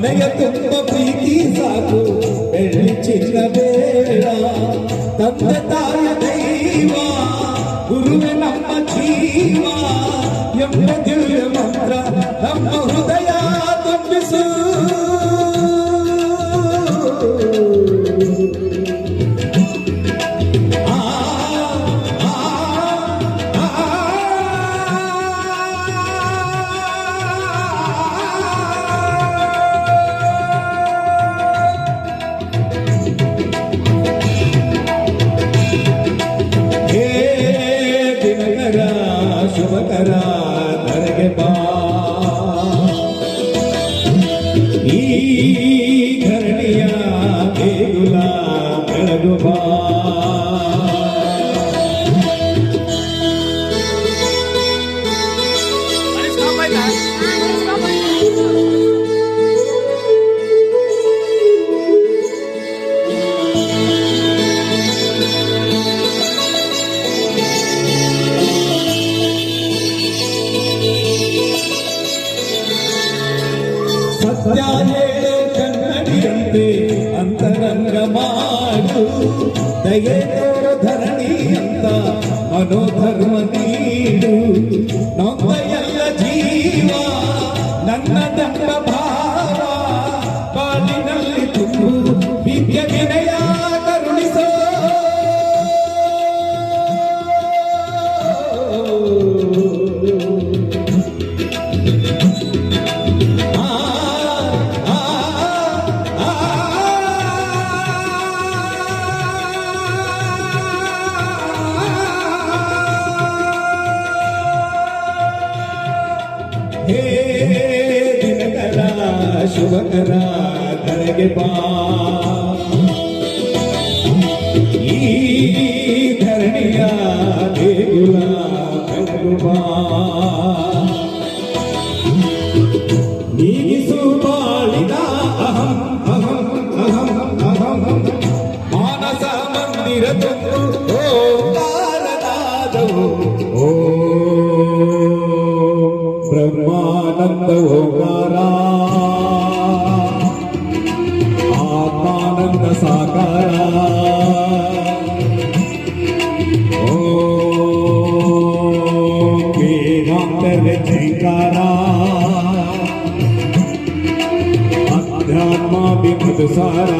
ಮನೆಯ ತುಂಬ ಪ್ರೀತಿ ಸಾಕು ಬೆಳ್ಳಿ ಚಿನ್ನ ಬೇಡ ತಂದೆ ತಾಯ ದೈವ ಗುರುವೆ ನಮ್ಮ ಜೀವ ಎಂಬ ದಿವ್ಯ ಮಂತ್ರ ನಮ್ಮ ಹೃದಯ ತುಂಬಿಸು ಶುಭಕರ ಧರೆಗೆ ಬಾ ಈ ಧರಣಿಯ ದೇಗುಲ ಬೆಳಗು ಬಾ ಸತ್ಯ ಹೇಳು ಕನ್ನಡಿಯಂತೆ ಅಂತರಂಗ ಮಾಡು ದಯೆ ತೋರ ಧರಣಿ ಅಂತ ಮನೋಧರ್ಮ ನೀಡು ನಮ್ಮ ಎಲ್ಲ ಜೀವ ನನ್ನ ದಂಡ ಭಾವ ಬಾಳಿನಲ್ಲಿ ತುಂಬು ವಿದ್ಯ ವಿನಯ ಕರುಣಿಸೋ ಹೇ ದಿನಕರ ಶುಭಕರ ಧರೆಗೆ ಬಾ ಈ ಧರಣಿಯ ದೇಗುಲ ಬೆಳಗು ಬಾ ನೀಗಿಸು ಬಾಳಿನ ಅಹಂ ಅಹಂ ಅಹಂ ಅಹಂ ಮಾನಸ ಮಂದಿರ ತುಂಬು ಓಂಕಾರನಾದವು ಓ ಬ್ರಹ್ಮಾನಂದ ಓಂಕಾರ ಆತ್ಮಾನಂದ ಸಾಕಾರ ಓಂ ವೇದಾಂತರ ಜೈಕಾರ ಅಧ್ಯಾತ್ಮ ವಿಮಧುಸಾರ